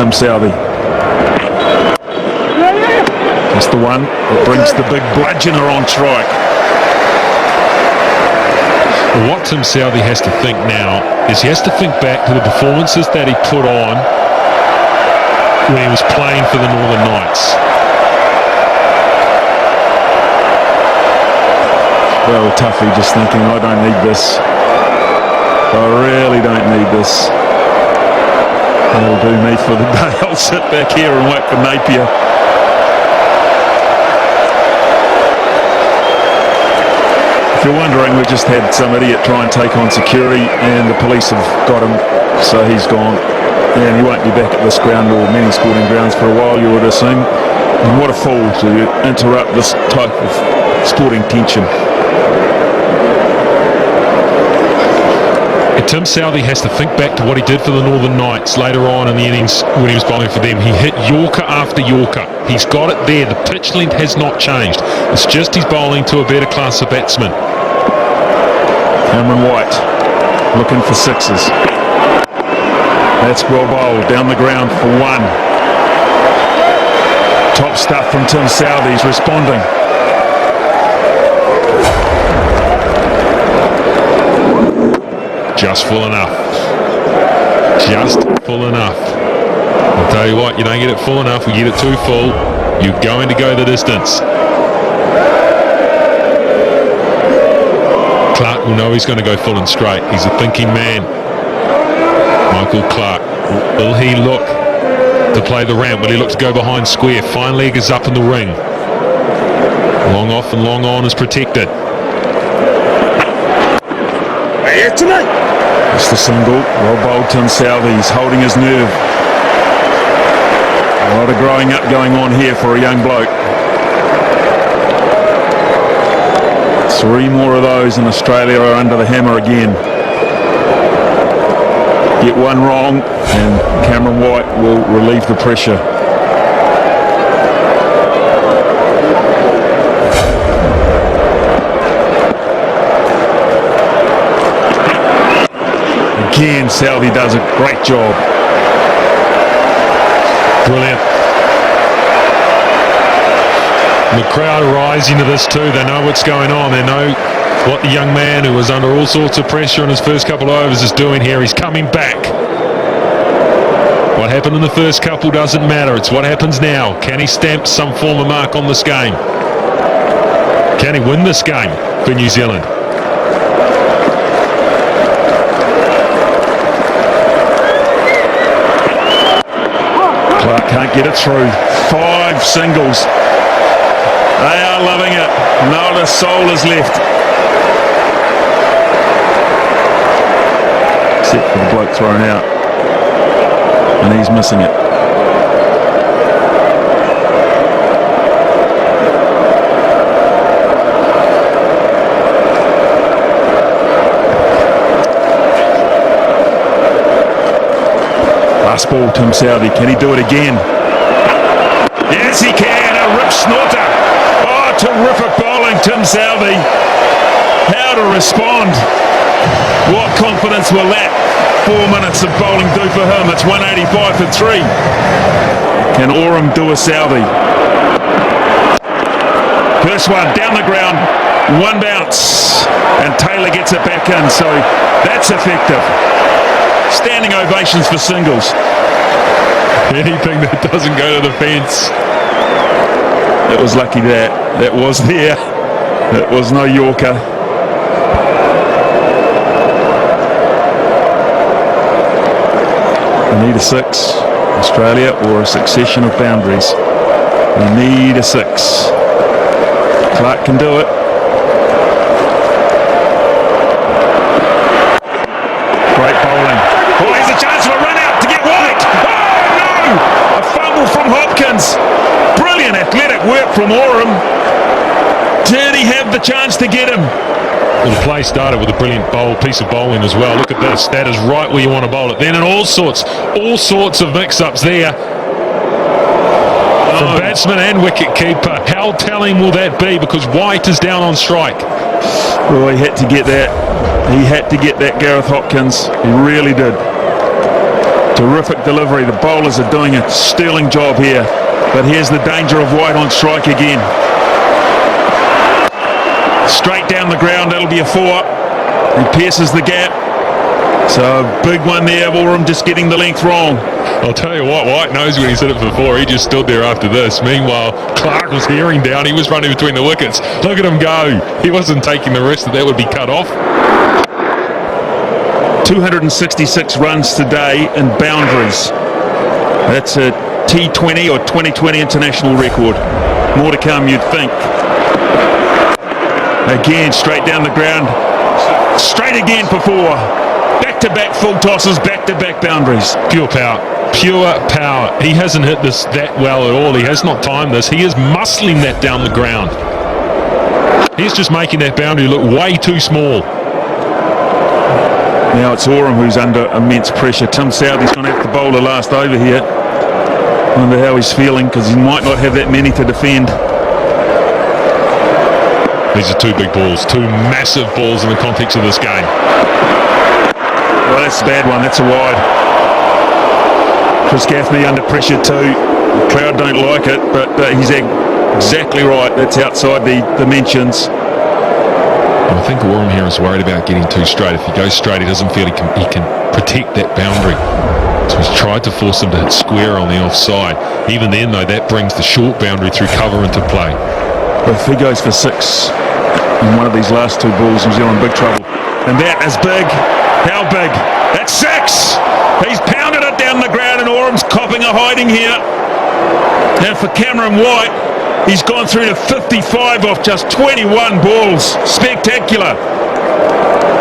Tim Southey. That's the one that brings the big bludgeoner on strike. Well, what Tim Southey has to think now is he has to think back to the performances that he put on when he was playing for the Northern Knights. Well, Tuffy just thinking, I don't need this. I really don't need this. That'll do me for the day. I'll sit back here and wait for Napier. If you're wondering, we just had some idiot try and take on security and the police have got him, so he's gone. And he won't be back at this ground or many sporting grounds for a while, you would assume. And what a fool to interrupt this type of sporting tension. Tim Southey has to think back to what he did for the Northern Knights later on in the innings when he was bowling for them. He hit Yorker after Yorker. He's got it there. The pitch length has not changed. It's just he's bowling to a better class of batsmen. Cameron White looking for sixes. That's well bowled down the ground for one. Top stuff from Tim Southey. He's responding. Just full enough. Just full enough. I'll tell you what, you don't get it full enough, we get it too full, you're going to go the distance. Clark will know he's going to go full and straight. He's a thinking man. Michael Clark. Will he look to play the ramp? Will he look to go behind square? Fine leg is up in the ring. Long off and long on is protected. It's the single. Well bowled Tim Southey. He's holding his nerve. A lot of growing up going on here for a young bloke. 3 more of those and Australia are under the hammer again. Get one wrong and Cameron White will relieve the pressure. Again, Southey does a great job. Brilliant. The crowd are rising to this too. They know what's going on. They know what the young man who was under all sorts of pressure in his first couple of overs is doing here. He's coming back. What happened in the first couple doesn't matter. It's what happens now. Can he stamp some form of mark on this game? Can he win this game for New Zealand? Clark can't get it through. 5 singles. They are loving it. Not a soul is left. Except for the bloke thrown out. And he's missing it. Last ball, Tim Southey. Can he do it again? Yes, he can. A rip snorter. Oh, terrific bowling, Tim Southey. How to respond. What confidence will that 4 minutes of bowling do for him? It's 185 for 3. Can Oram do a Southey? First one down the ground. 1 bounce. And Taylor gets it back in. So that's effective. Standing ovations for singles. Anything that doesn't go to the fence. It was lucky that was there. It was no Yorker. We need a 6, Australia, or a succession of boundaries. We need a 6. Clark can do it. Great bowling. Oh, here's a chance for a run out to get White. Oh, no! A fumble from Hopkins. Brilliant athletic work from Oram. Did he have the chance to get him? Well, the play started with a brilliant piece of bowling as well. Look at this. That is right where you want to bowl it. Then in all sorts of mix-ups there from batsman and wicket keeper. How telling will that be? Because White is down on strike. Well, he had to get that. He had to get that, Gareth Hopkins. He really did. Terrific delivery. The bowlers are doing a sterling job here. But here's the danger of White on strike again. Straight down the ground, that'll be a 4. He pierces the gap. So big one there, Oram just getting the length wrong. I'll tell you what, White knows when he's hit it for 4. He just stood there after this. Meanwhile, Clark was hearing down. He was running between the wickets. Look at him go. He wasn't taking the risk that would be cut off. 266 runs today in boundaries. That's a T20 or 2020 international record. More to come, you'd think. Again, straight down the ground. Straight again for 4. Back-to-back full tosses, back-to-back boundaries. Pure power. Pure power. He hasn't hit this that well at all. He has not timed this. He is muscling that down the ground. He's just making that boundary look way too small. Now it's Oram who's under immense pressure. Tim Southey's going to have to bowl the last over here. Wonder how he's feeling, because he might not have that many to defend. These are 2 big balls, 2 massive balls in the context of this game. Well, that's a bad one. That's a wide. Chris Gaffney under pressure too. The crowd don't like it, but he's exactly right. That's outside the dimensions. I think Oram here is worried about getting too straight. If he goes straight, he doesn't feel he can protect that boundary. So he's tried to force him to hit square on the offside. Even then, though, that brings the short boundary through cover into play. But if he goes for 6 in one of these last 2 balls, New Zealand in big trouble. And that is big. How big? That's 6! He's pounded it down the ground, and Oram's copping a hiding here. Now for Cameron White, he's gone through to 55 off just 21 balls. Spectacular.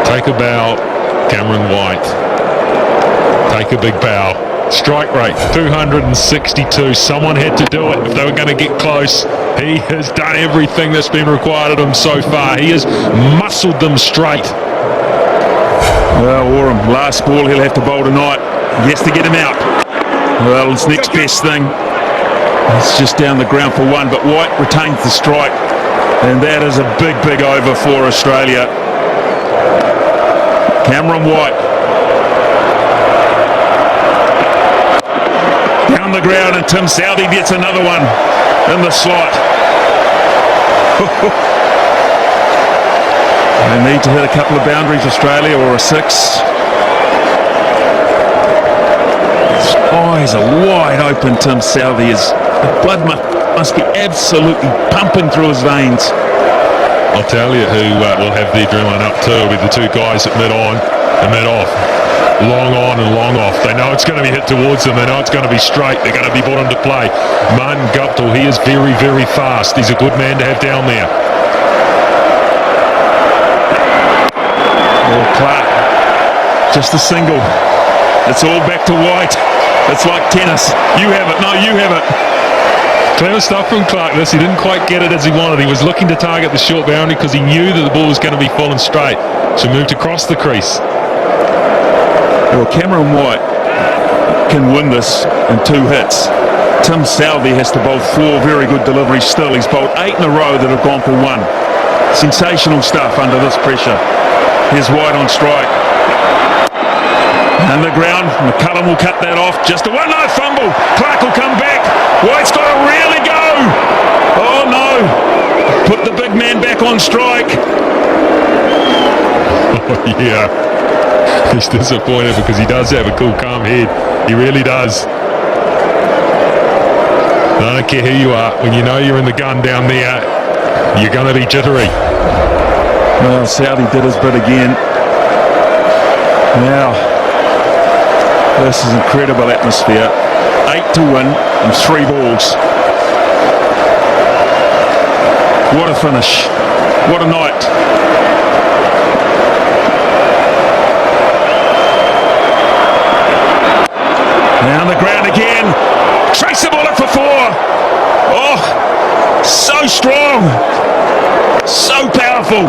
Take a bow, Cameron White. Take a big bow. Strike rate, 262. Someone had to do it if they were going to get close. He has done everything that's been required of him so far. He has muscled them straight. Well, Oram, last ball he'll have to bowl tonight. He has to get him out. Well, it's next best thing. It's just down the ground for 1, but White retains the strike. And that is a big, big over for Australia. Cameron White. Down the ground, and Tim Southey gets another one in the slot. They need to hit a couple of boundaries, Australia, or a 6. His eyes are wide open, Tim Southey. The blood must be absolutely pumping through his veins. I'll tell you who will have the adrenaline up too. Will be the 2 guys that mid on and mid off. Long on and long off. They know it's going to be hit towards them. They know it's going to be straight. They're going to be brought into play. Martin Guptill, he is very, very fast. He's a good man to have down there. Oh, Clark, just a single. It's all back to White. It's like tennis. You have it. No, you have it. Clever stuff from Clark. He didn't quite get it as he wanted. He was looking to target the short boundary because he knew that the ball was going to be full and straight. So moved across the crease. Well, Cameron White can win this in 2 hits. Tim Southey has to bowl 4 very good deliveries still. He's bowled 8 in a row that have gone for 1. Sensational stuff under this pressure. Here's White on strike. On the ground, McCullum will cut that off. Just a 1-0 fumble. Clark will come back. White's got to really go. Oh no. Put the big man back on strike. Oh yeah. He's disappointed because he does have a cool, calm head. He really does. I don't care who you are. When you know you're in the gun down there, you're going to be jittery. Well, Southey did his bit again. Now, this is incredible atmosphere. 8 to win and 3 balls. What a finish. What a night. Down the ground again. Traceable it for 4. Oh, so strong. So powerful.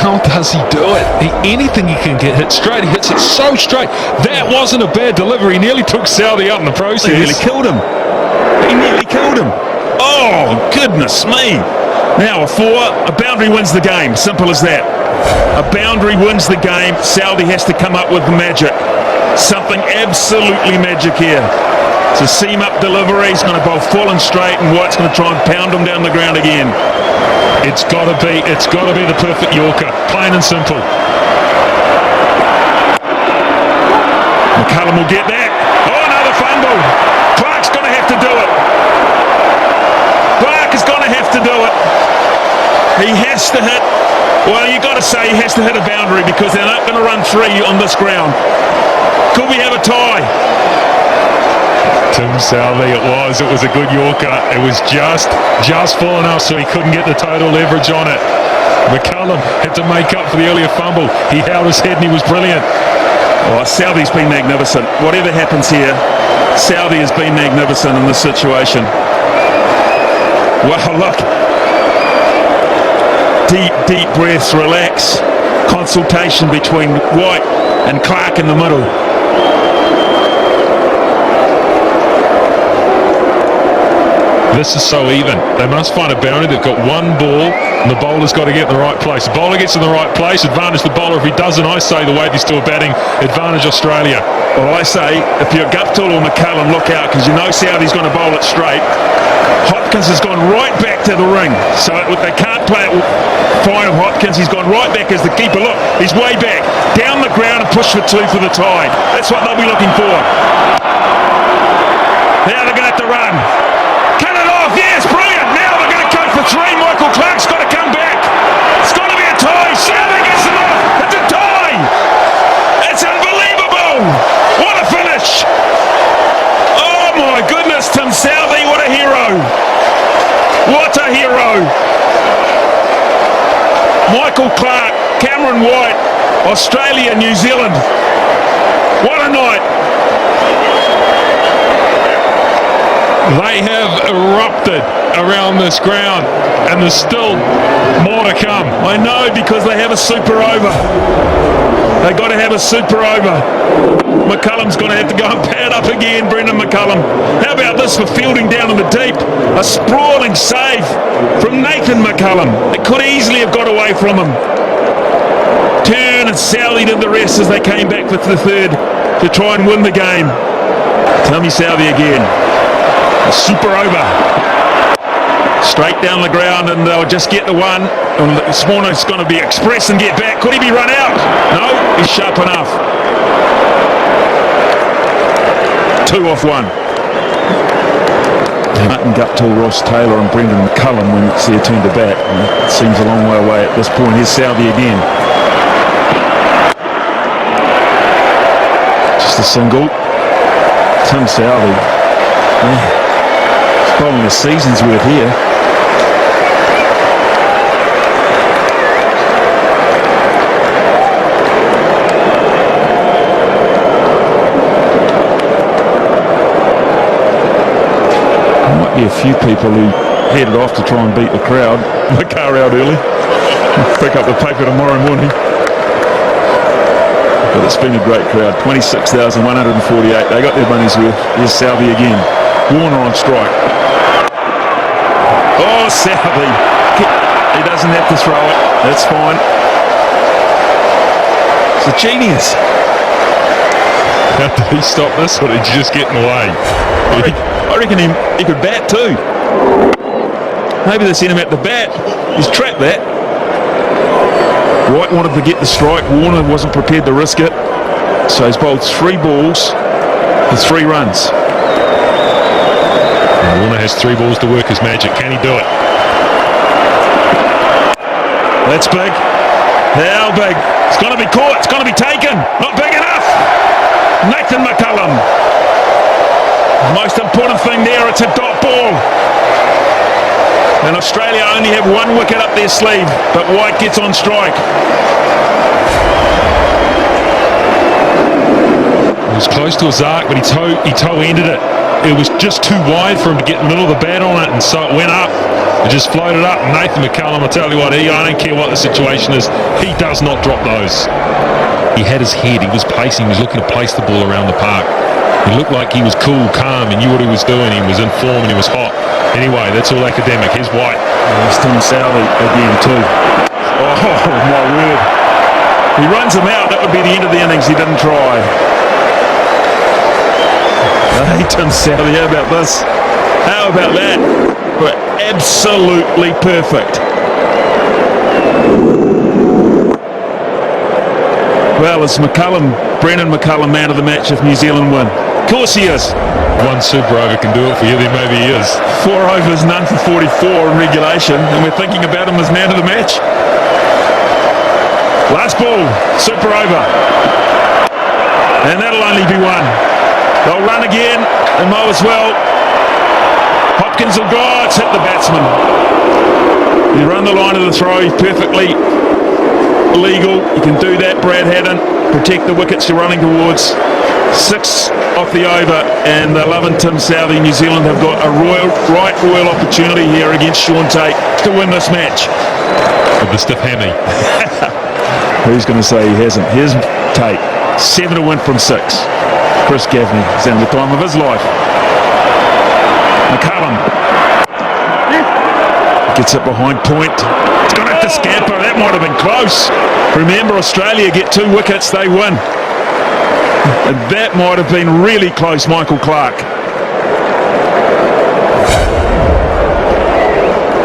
How does he do it? Anything he can get hit straight, he hits it so straight. That wasn't a bad delivery. He nearly took Southey out in the process. He nearly killed him. He nearly killed him. Oh, goodness me. Now a 4, a boundary wins the game. Simple as that. a boundary wins the game, Southey has to come up with the magic. Something absolutely magic here. It's a seam-up delivery. He's going to bowl full and straight, and White's going to try and pound him down the ground again. It's got to be the perfect Yorker, plain and simple. McCullum will get that. Oh, another fumble. Clark's going to have to do it. Clark is going to have to do it. He has to hit. Well, you got to say he has to hit a boundary because they're not going to run three on this ground. Could we have a tie? Tim Southey, it was a good Yorker. It was just full enough so he couldn't get the total leverage on it. McCullum had to make up for the earlier fumble. He held his head and he was brilliant. Oh, Southey's been magnificent. Whatever happens here, Southey has been magnificent in this situation. Wow, look. Deep breaths, relax. Consultation between White and Clark in the middle. This is so even. They must find a boundary. They've got one ball and the bowler's got to get in the right place. The bowler gets in the right place, advantage the bowler. If he doesn't, I say the Waithies still batting, advantage Australia. Well, I say, if you're Guptill or McCullum, look out, because you know Southey's going to bowl it straight. Hopkins has gone right back to the ring, so they can't play it fine of Hopkins. He's gone right back as the keeper. Look, he's way back. Down the ground and push for two for the tie. That's what they'll be looking for. Now they're going to have to run. Cut it off, yes, brilliant. Now they're going to go for three. Michael Clark's got to come back. It's got to be a tie. Southey gets them off. It's a tie. It's unbelievable. What a finish. Oh my goodness, Tim Southey, what a hero. What a hero. Michael Clark, Cameron White, Australia, New Zealand. What a night. They have erupted around this ground and there's still more to come. I know, because they have a super over. They got to have a super over. McCullum's going to have to go and pad up again, Brendan McCullum. How about this for fielding down in the deep? A sprawling save from Nathan McCullum. It could easily have got away from him. Turn and Southey did the rest as they came back for the third to try and win the game. Tommy Southey again. A super over. Straight down the ground, and they'll just get the one. And Swanner's going to be express and get back. Could he be run out? No, he's sharp enough. 2 off 1. Martin Guptill, Ross Taylor and Brendan McCullum when it's their turn to bat. And it seems a long way away at this point. Here's Southey again. Just a single. Tim Southey. Yeah. He's bowling a season's worth here. Be a few people who headed off to try and beat the crowd. The car out early. Pick up the paper tomorrow morning. But it's been a great crowd. 26,148. They got their money's worth. Here's Southey again. Warner on strike. Oh, Southey. He doesn't have to throw it. That's fine. It's a genius. How did he stop this, or did he just get in the way? I reckon he could bat too. Maybe they sent him out to bat. He's trapped that. White wanted to get the strike. Warner wasn't prepared to risk it. So he's bowled 3 balls for 3 runs. And Warner has 3 balls to work his magic. Can he do it? That's big. How big? It's going to be caught. It's going to be taken. Not big enough. Nathan McCullum. Most important thing there, it's a dot ball. And Australia only have 1 wicket up their sleeve, but White gets on strike. It was close to a zark, but he toe-ended it. It was just too wide for him to get in the middle of the bat on it, and so it went up. It just floated up. Nathan McCullum, I tell you what, I don't care what the situation is, he does not drop those. He had his head, he was pacing, he was looking to place the ball around the park. He looked like he was cool, calm, he knew what he was doing, he was in form and he was hot. Anyway, that's all academic. Here's White. It's Tim Southey again too. Oh, my word. He runs him out. That would be the end of the innings. He didn't try. Hey, Tim Southey, how about this? How about that? But absolutely perfect. Well, is Brendan McCullum man of the match if New Zealand win? Of course he is. One super over can do it for you, then maybe he is. 4 overs, none for 44 in regulation, and we're thinking about him as man of the match. Last ball, super over. And that'll only be one. They'll run again, and might as well. Hopkins will go, it's hit the batsman. You run the line of the throw, perfectly legal. You can do that, Brad Haddon. Protect the wickets you're running towards. 6 off the over, and they're loving Tim Southey. New Zealand have got a royal opportunity here against Sean Tate to win this match. With the stiff hammy. Who's going to say he hasn't? Here's Tate. 7 to win from 6. Chris Gaffney is having the time of his life. McCullum gets it behind point. It's going to have to scamper. That might have been close. Remember, Australia get 2 wickets, they win. And that might have been really close, Michael Clarke.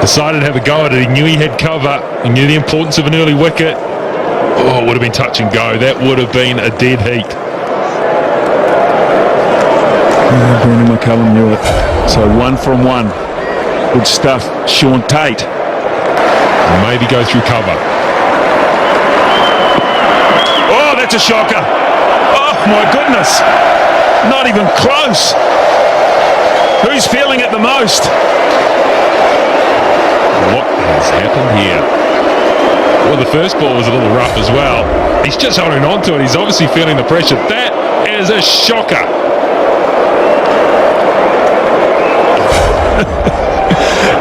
Decided to have a go at it. He knew he had cover. He knew the importance of an early wicket. Oh, it would have been touch and go. That would have been a dead heat. Brendan McCullum knew it. So 1 from 1. Good stuff. Sean Tate. Maybe go through cover. Oh, that's a shocker. Oh, my goodness. Not even close. Who's feeling it the most? What has happened here? Well, the first ball was a little rough as well. He's just holding on to it. He's obviously feeling the pressure. That is a shocker.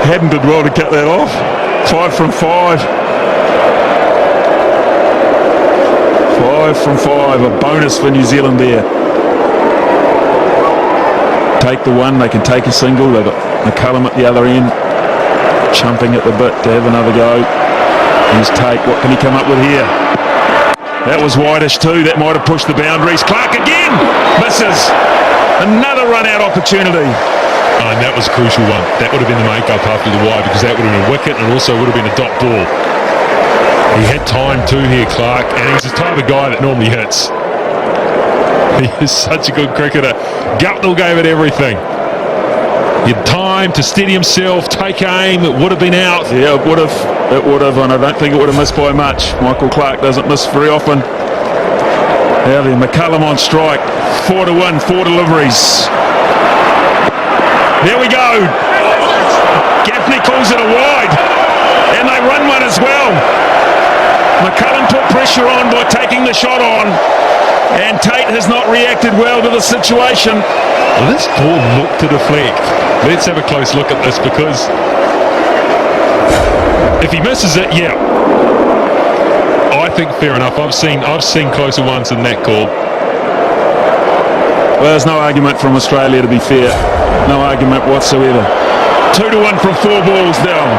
Hadn't did well to cut that off. 5 from 5. 5 from 5. A bonus for New Zealand there. Take the one. They can take a single. They've got McCullum at the other end, chumping at the bit to have another go. Here's Tate. What can he come up with here? That was wideish too. That might have pushed the boundaries. Clarke again misses. Another run-out opportunity. And that was a crucial one. That would have been the make-up after the wide, because that would have been a wicket and also would have been a dot ball. He had time too here, Clarke, and he's the type of guy that normally hits. He is such a good cricketer. Gutnell gave it everything. He had time to steady himself, take aim. It would have been out. Yeah, it would have. It would have, and I don't think it would have missed by much. Michael Clarke doesn't miss very often. Now then, McCullum on strike. 4 to 1, 4 deliveries. There we go. Gaffney calls it a wide, and they run one as well. McCullum put pressure on by taking the shot on, and Tate has not reacted well to the situation. Well, this ball looked to deflect. Let's have a close look at this, because if he misses it, yeah, I think fair enough. I've seen closer ones than that call. Well, there's no argument from Australia, to be fair. No argument whatsoever. 2 to 1 from 4 balls down.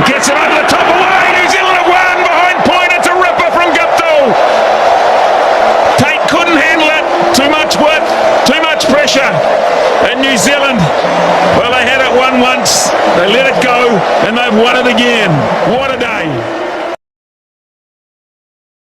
Gets it over the top away. New Zealand have won behind point. It's a ripper from Guptill. Tate couldn't handle it. Too much width, too much pressure. And New Zealand, well, they had it won once. They let it go, and they've won it again. What a day.